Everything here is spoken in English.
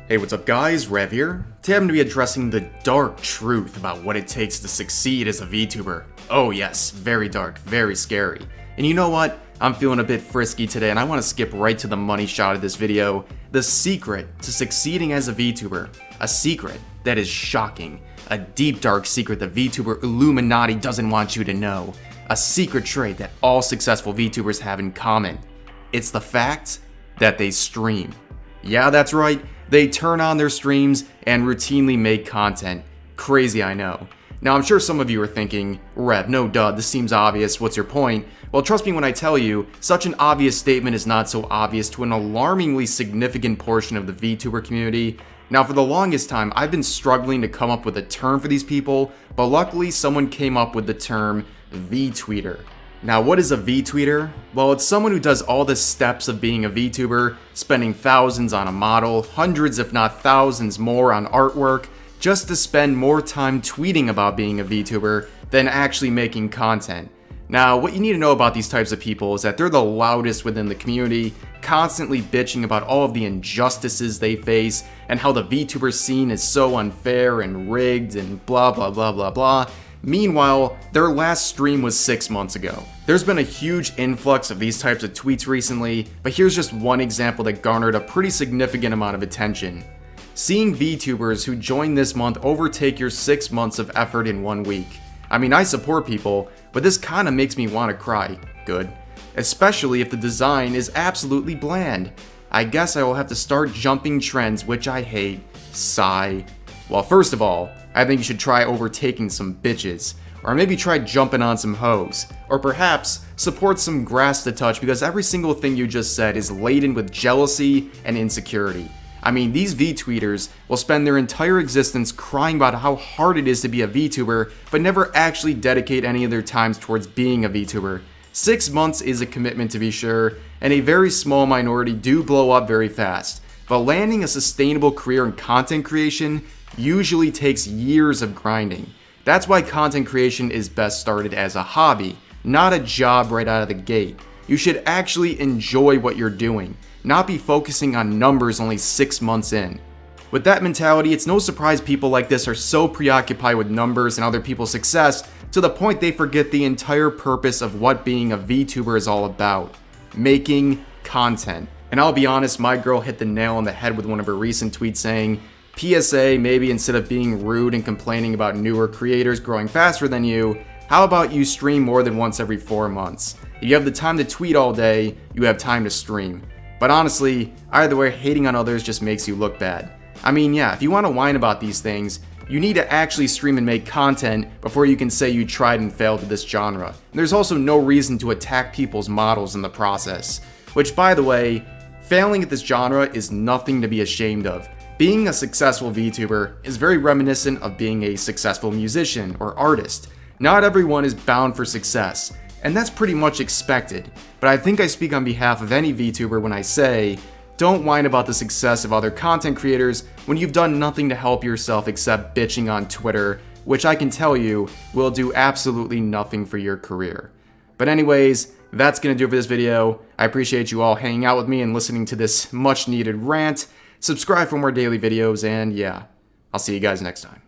Hey, what's up guys, Rev here. Today I'm going to be addressing the dark truth about what it takes to succeed as a VTuber. Oh yes, very dark, very scary. And you know what? I'm feeling a bit frisky today and I want to skip right to the money shot of this video. The secret to succeeding as a VTuber. A secret that is shocking. A deep dark secret the VTuber Illuminati doesn't want you to know. A secret trait that all successful VTubers have in common. It's the fact that they stream. Yeah, that's right. They turn on their streams and routinely make content. Crazy, I know. Now, I'm sure some of you are thinking, Rev, no duh, this seems obvious, what's your point? Well, trust me when I tell you, such an obvious statement is not so obvious to an alarmingly significant portion of the VTuber community. Now, for the longest time, I've been struggling to come up with a term for these people, but luckily someone came up with the term VTweeter. Now, what is a VTweeter? Well, it's someone who does all the steps of being a VTuber, spending thousands on a model, hundreds if not thousands more on artwork, just to spend more time tweeting about being a VTuber than actually making content. Now, what you need to know about these types of people is that they're the loudest within the community, constantly bitching about all of the injustices they face and how the VTuber scene is so unfair and rigged and blah blah blah blah blah. Meanwhile, their last stream was 6 months ago. There's been a huge influx of these types of tweets recently, but here's just one example that garnered a pretty significant amount of attention. Seeing VTubers who joined this month overtake your 6 months of effort in 1 week. I mean, I support people, but this kinda makes me wanna cry. Good. Especially if the design is absolutely bland. I guess I will have to start jumping trends, which I hate. Sigh. Well, first of all, I think you should try overtaking some bitches, or maybe try jumping on some hoes, or perhaps support some grass to touch because every single thing you just said is laden with jealousy and insecurity. I mean, these VTweeters will spend their entire existence crying about how hard it is to be a VTuber, but never actually dedicate any of their times towards being a VTuber. 6 months is a commitment to be sure, and a very small minority do blow up very fast, but landing a sustainable career in content creation usually takes years of grinding. That's why content creation is best started as a hobby, not a job right out of the gate. You should actually enjoy what you're doing, not be focusing on numbers only 6 months in. With that mentality, it's no surprise people like this are so preoccupied with numbers and other people's success to the point they forget the entire purpose of what being a VTuber is all about. Making content. And I'll be honest, my girl hit the nail on the head with one of her recent tweets saying, PSA, maybe instead of being rude and complaining about newer creators growing faster than you, how about you stream more than once every 4 months? If you have the time to tweet all day, you have time to stream. But honestly, either way, hating on others just makes you look bad. I mean, yeah, if you want to whine about these things, you need to actually stream and make content before you can say you tried and failed with this genre. And there's also no reason to attack people's models in the process. Which, by the way, failing at this genre is nothing to be ashamed of. Being a successful VTuber is very reminiscent of being a successful musician or artist. Not everyone is bound for success, and that's pretty much expected. But I think I speak on behalf of any VTuber when I say, don't whine about the success of other content creators when you've done nothing to help yourself except bitching on Twitter, which I can tell you will do absolutely nothing for your career. But anyways, that's gonna do it for this video. I appreciate you all hanging out with me and listening to this much needed rant. Subscribe for more daily videos, and yeah, I'll see you guys next time.